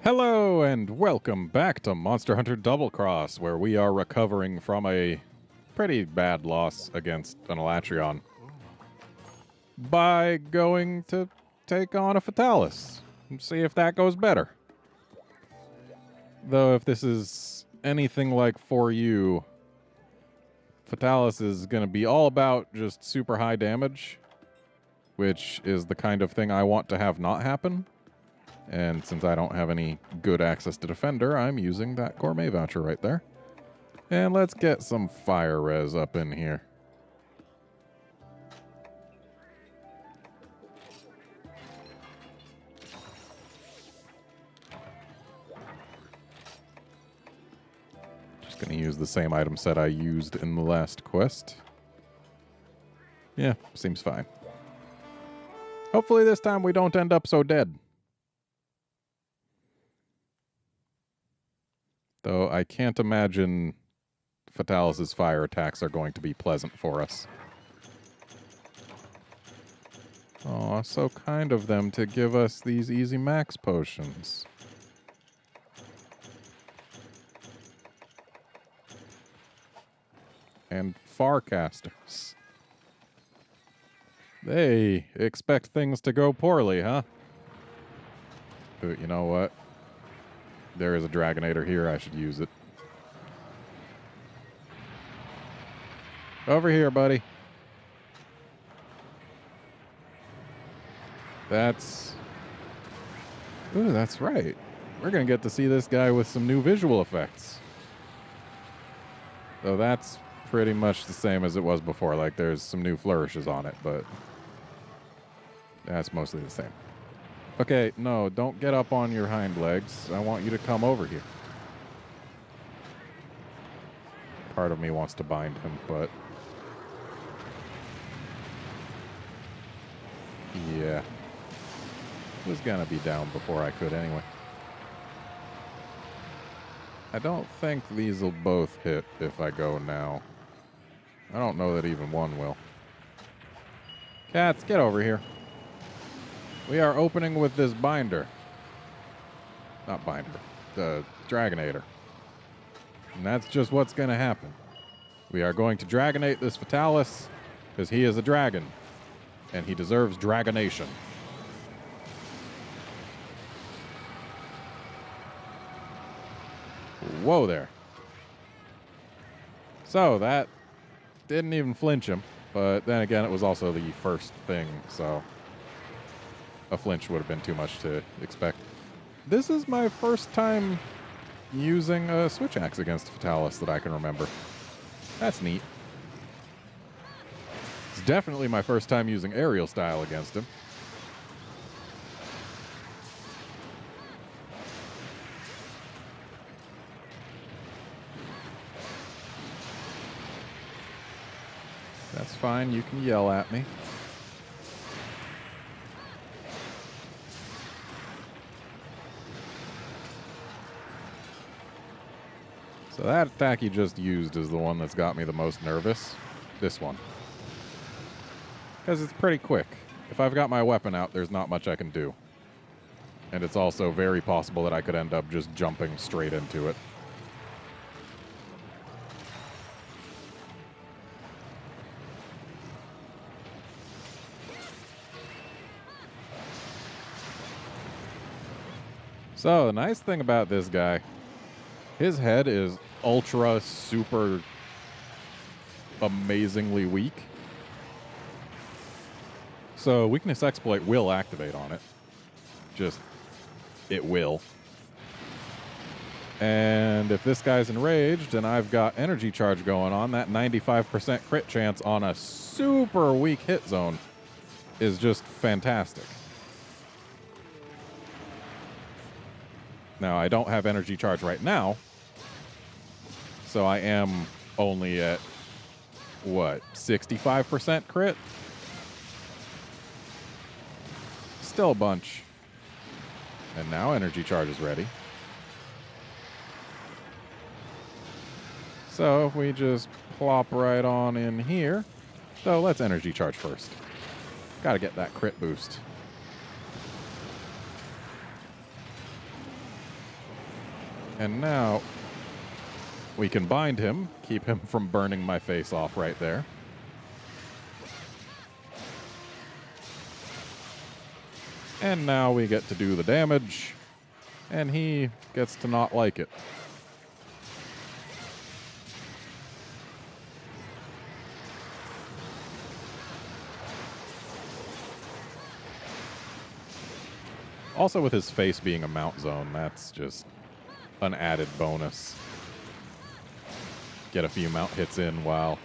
Hello and welcome back to Monster Hunter Double Cross, where we are recovering from a pretty bad loss against an Elatrion by going to take on a Fatalis and see if that goes better. Though if this is anything like For You, Fatalis is going to be all about just super high damage, which is the kind of thing I want to have not happen. And since I don't have any good access to Defender, I'm using that gourmet voucher right there. And let's get some fire res up in here. Just gonna use the same item set I used in the last quest. Yeah, seems fine. Hopefully this time we don't end up so dead. Though I can't imagine Fatalis' fire attacks are going to be pleasant for us. Aw, so kind of them to give us these easy max potions. And Farcasters. They expect things to go poorly, huh? Ooh, you know what? There is a Dragonator here. I should use it. Over here, buddy. That's... Ooh, that's right. We're going to get to see this guy with some new visual effects. Though that's pretty much the same as it was before. Like, there's some new flourishes on it, but... that's mostly the same. Okay, no, don't get up on your hind legs. I want you to come over here. Part of me wants to bind him, but... yeah. Was gonna be down before I could anyway. I don't think these will both hit if I go now. I don't know that even one will. Cats, get over here. We are opening with this binder. Not binder. The Dragonator. And that's just what's going to happen. We are going to Dragonate this Fatalis because he is a dragon. And he deserves Dragonation. Whoa there. So that didn't even flinch him. But then again, it was also the first thing, so... a flinch would have been too much to expect. This is my first time using a switch axe against Fatalis that I can remember. That's neat. It's definitely my first time using aerial style against him. That's fine, you can yell at me. So that attack he just used is the one that's got me the most nervous. This one. Because it's pretty quick. If I've got my weapon out, there's not much I can do. And it's also very possible that I could end up just jumping straight into it. So, the nice thing about this guy, his head is ultra, super, amazingly weak. So Weakness Exploit will activate on it. Just, it will. And if this guy's enraged and I've got Energy Charge going on, that 95% crit chance on a super weak hit zone is just fantastic. Now, I don't have Energy Charge right now, so I am only at, what, 65% crit? Still a bunch. And now Energy Charge is ready. So if we just plop right on in here. So let's Energy Charge first. Gotta get that crit boost. And now we can bind him, keep him from burning my face off right there. And now we get to do the damage, and he gets to not like it. Also, with his face being a mount zone, that's just an added bonus. Get a few mount hits in while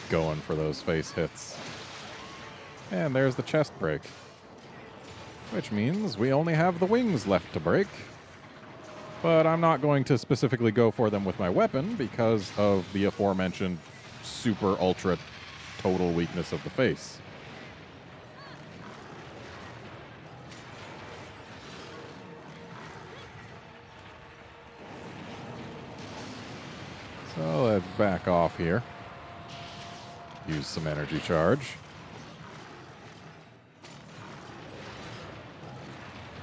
going for those face hits. And there's the chest break. Which means we only have the wings left to break. But I'm not going to specifically go for them with my weapon because of the aforementioned super ultra total weakness of the face. So let's back off here. Use some energy charge.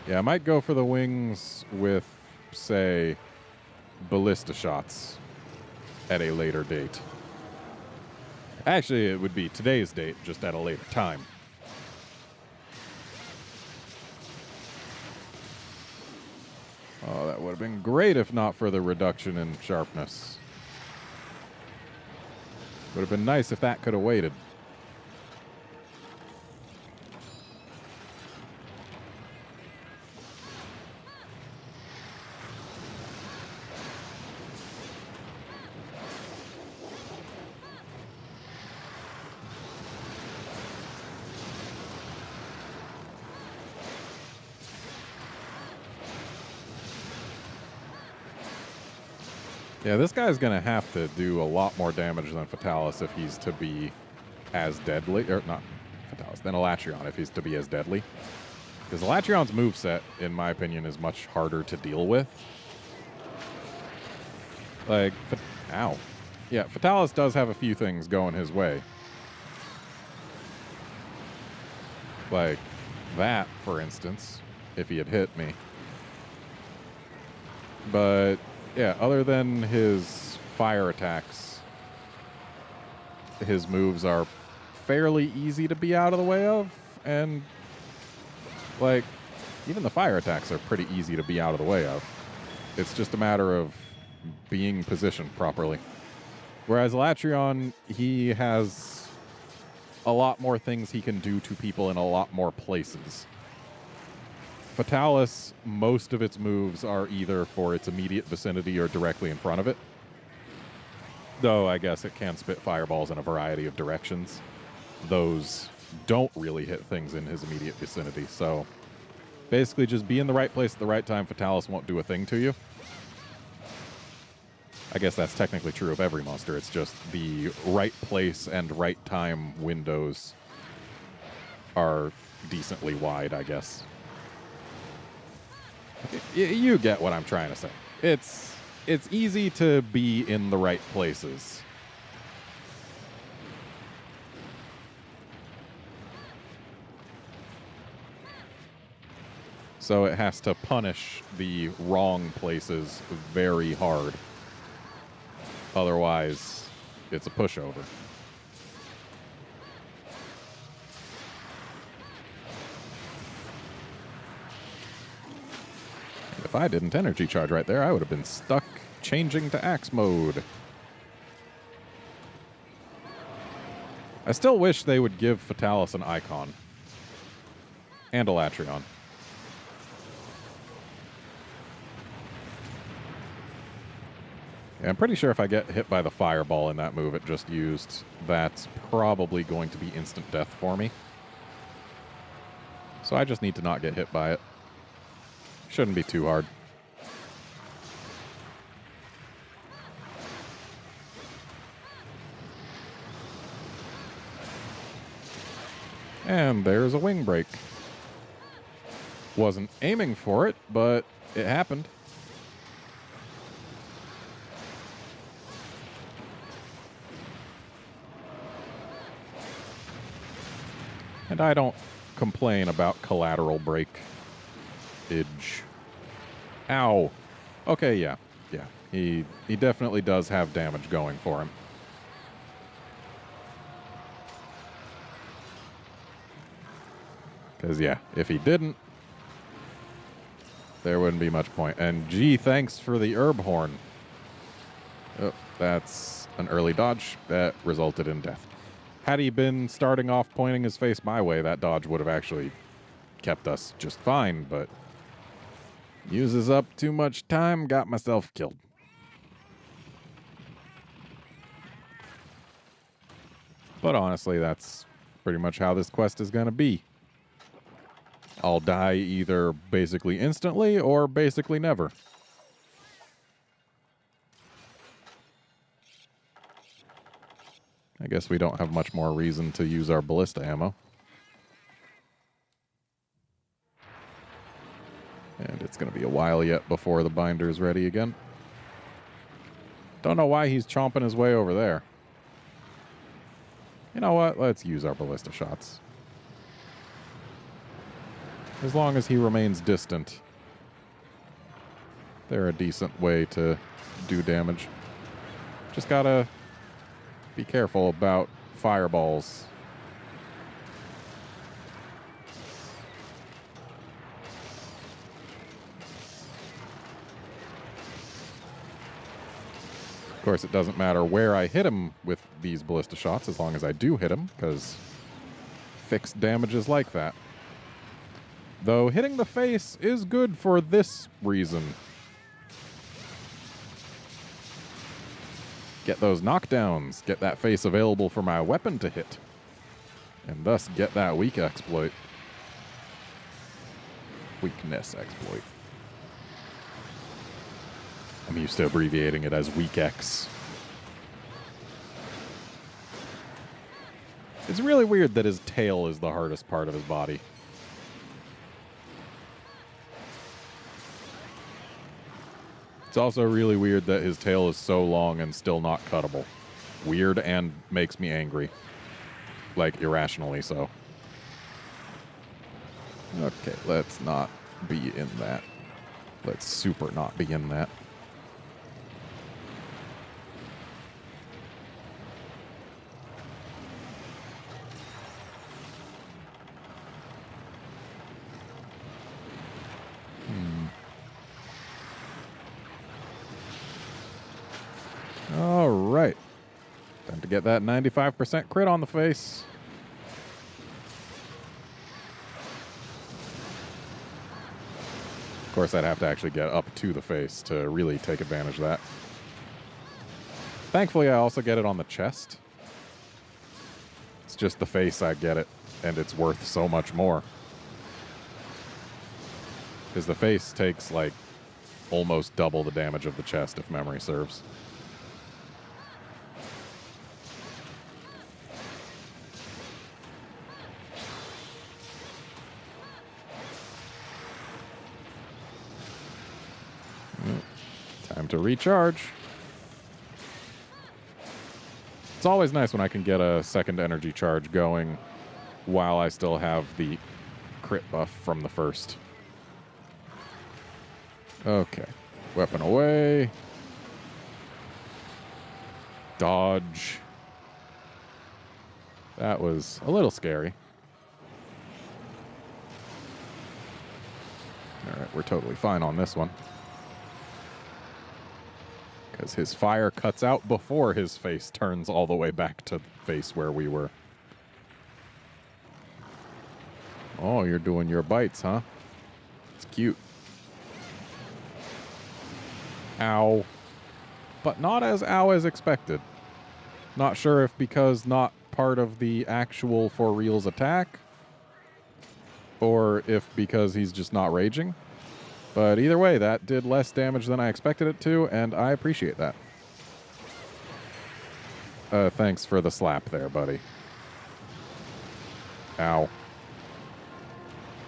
Yeah, I might go for the wings with, say, ballista shots at a later date. Actually, it would be today's date, just at a later time. Oh, that would have been great if not for the reduction in sharpness. Would have been nice if that could have waited. Yeah, this guy's going to have to do a lot more damage than Fatalis if he's to be as deadly. Or not Fatalis, than Elatrion if he's to be as deadly. Because Elatrion's moveset, in my opinion, is much harder to deal with. Like, ow. Yeah, Fatalis does have a few things going his way. Like that, for instance, if he had hit me. But yeah, other than his fire attacks, his moves are fairly easy to be out of the way of. And, like, even the fire attacks are pretty easy to be out of the way of. It's just a matter of being positioned properly. Whereas Elatrion, he has a lot more things he can do to people in a lot more places. Fatalis, most of its moves are either for its immediate vicinity or directly in front of it. Though I guess it can spit fireballs in a variety of directions. Those don't really hit things in his immediate vicinity. So basically just be in the right place at the right time. Fatalis won't do a thing to you. I guess that's technically true of every monster. It's just the right place and right time windows are decently wide, I guess. You get what I'm trying to say. It's easy to be in the right places. So it has to punish the wrong places very hard. Otherwise, it's a pushover. If I didn't energy charge right there, I would have been stuck changing to axe mode. I still wish they would give Fatalis an icon. And Elatrion. Yeah, I'm pretty sure if I get hit by the fireball in that move it just used, that's probably going to be instant death for me. So I just need to not get hit by it. Shouldn't be too hard. And there's a wing break. Wasn't aiming for it, but it happened. And I don't complain about collateral breakage. Ow. Okay, yeah. Yeah. He definitely does have damage going for him. Because, yeah, if he didn't, there wouldn't be much point. And gee, thanks for the herb horn. Oh, that's an early dodge that resulted in death. Had he been starting off pointing his face my way, that dodge would have actually kept us just fine, but uses up too much time, got myself killed. But honestly, that's pretty much how this quest is going to be. I'll die either basically instantly or basically never. I guess we don't have much more reason to use our ballista ammo. And it's going to be a while yet before the binder's ready again. Don't know why he's chomping his way over there. You know what? Let's use our ballista shots. As long as he remains distant, they're a decent way to do damage. Just gotta be careful about fireballs. Of course, it doesn't matter where I hit him with these ballista shots as long as I do hit him, because fixed damage is like that. Though hitting the face is good for this reason. Get those knockdowns, get that face available for my weapon to hit, and thus get that weak exploit. Weakness exploit. I'm used to abbreviating it as WeakX. It's really weird that his tail is the hardest part of his body. It's also really weird that his tail is so long and still not cuttable. Weird and makes me angry. Like, irrationally so. Okay, let's not be in that. Let's super not be in that. All right. Time to get that 95% crit on the face. Of course, I'd have to actually get up to the face to really take advantage of that. Thankfully, I also get it on the chest. It's just the face I get it, and it's worth so much more. Because the face takes, like, almost double the damage of the chest, if memory serves. Time to recharge. It's always nice when I can get a second energy charge going while I still have the crit buff from the first. Okay. Weapon away. Dodge. That was a little scary. All right, we're totally fine on this one. Because his fire cuts out before his face turns all the way back to the face where we were. Oh, you're doing your bites, huh? It's cute. Ow. But not as ow as expected. Not sure if because not part of the actual for reals attack, or if because he's just not raging. But either way, that did less damage than I expected it to, and I appreciate that. Thanks for the slap there, buddy. Ow.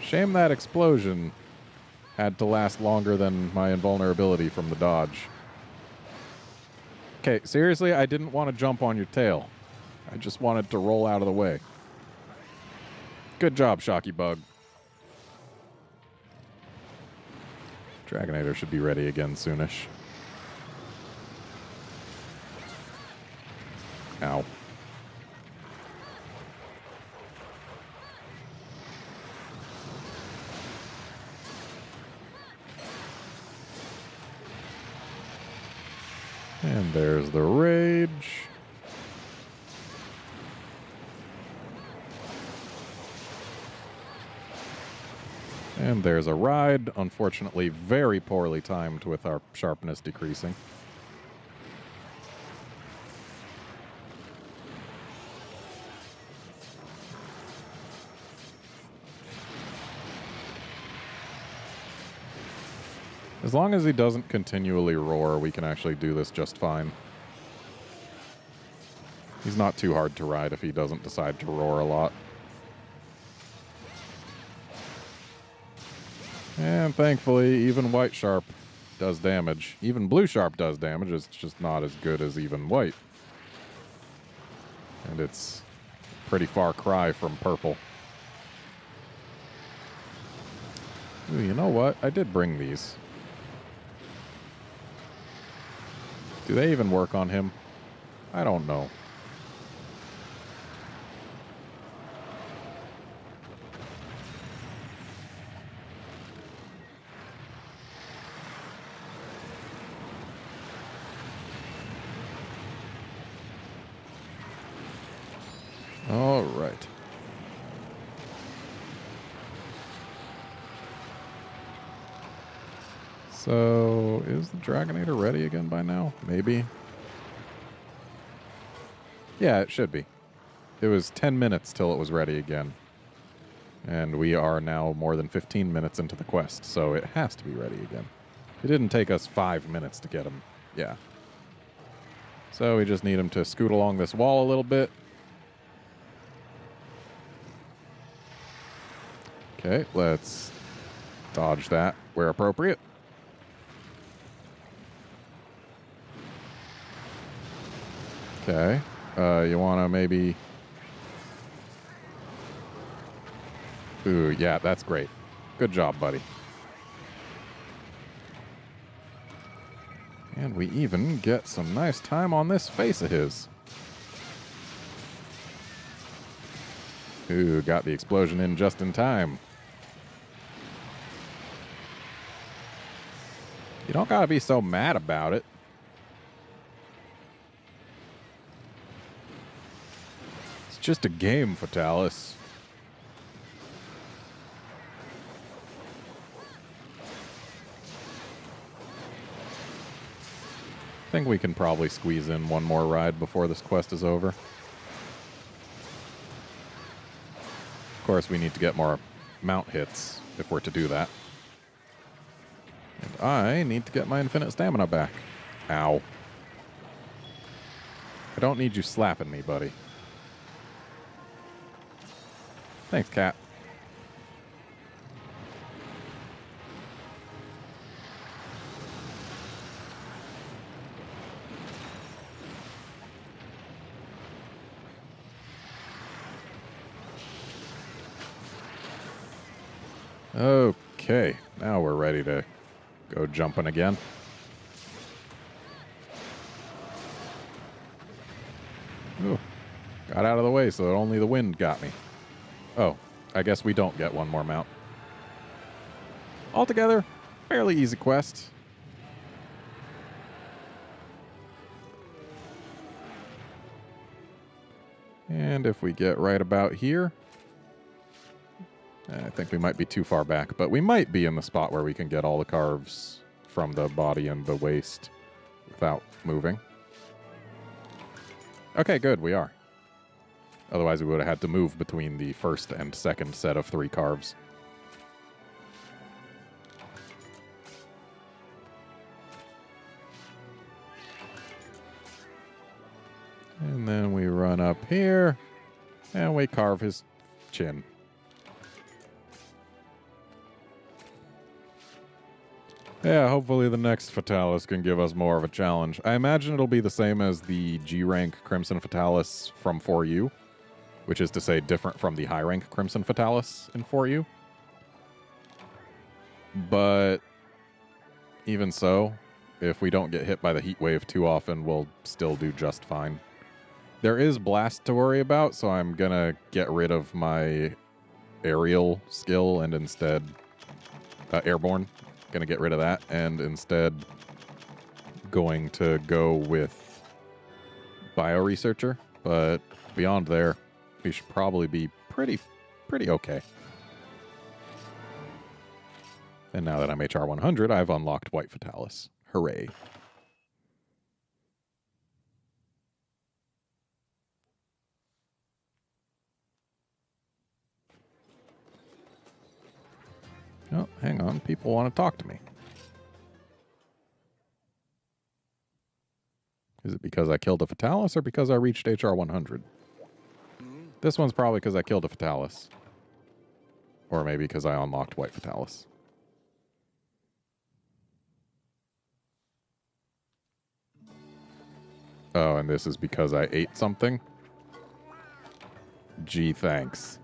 Shame that explosion had to last longer than my invulnerability from the dodge. Okay, seriously, I didn't want to jump on your tail. I just wanted to roll out of the way. Good job, Shocky Bug. Dragonator should be ready again soonish. Ow. And there's the rage. And there's a ride, unfortunately very poorly timed with our sharpness decreasing. As long as he doesn't continually roar, we can actually do this just fine. He's not too hard to ride if he doesn't decide to roar a lot. And thankfully, even white sharp does damage. Even blue sharp does damage, it's just not as good as even white. And it's a pretty far cry from purple. Ooh, you know what? I did bring these. Do they even work on him? I don't know. All right. So, is the Dragonator ready again by now? Maybe. Yeah, it should be. It was 10 minutes till it was ready again. And we are now more than 15 minutes into the quest, so it has to be ready again. It didn't take us 5 minutes to get him. Yeah. So we just need him to scoot along this wall a little bit. Okay, let's dodge that where appropriate. Okay. You want to maybe... Ooh, yeah, that's great. Good job, buddy. And we even get some nice time on this face of his. Ooh, got the explosion in just in time. You don't gotta be so mad about it. It's just a game, Fatalis. I think we can probably squeeze in one more ride before this quest is over. Of course, we need to get more mount hits if we're to do that. And I need to get my infinite stamina back. Ow. I don't need you slapping me, buddy. Thanks, cat. Okay, now we're ready to go jumping again. Ooh, got out of the way so that only the wind got me. Oh, I guess we don't get one more mount. Altogether, fairly easy quest. And if we get right about here, I think we might be too far back, but we might be in the spot where we can get all the carves from the body and the waist without moving. Okay, good, we are. Otherwise, we would have had to move between the first and second set of 3 carves. And then we run up here, and we carve his chin. Yeah, hopefully the next Fatalis can give us more of a challenge. I imagine it'll be the same as the G-rank Crimson Fatalis from 4U, which is to say different from the high-rank Crimson Fatalis in 4U. But even so, if we don't get hit by the heat wave too often, we'll still do just fine. There is blast to worry about, so I'm gonna get rid of my aerial skill and instead airborne. Gonna get rid of that and instead going to go with bioresearcher. But beyond there, we should probably be pretty okay. And now that I'm HR 100, I've unlocked White Fatalis. Hooray. Oh, hang on. People want to talk to me. Is it because I killed a Fatalis or because I reached HR 100? This one's probably because I killed a Fatalis. Or maybe because I unlocked White Fatalis. Oh, and this is because I ate something? Gee, thanks.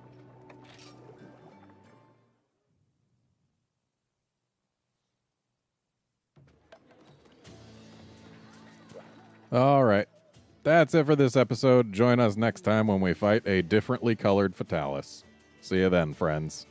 All right. That's it for this episode. Join us next time when we fight a differently colored Fatalis. See you then, friends.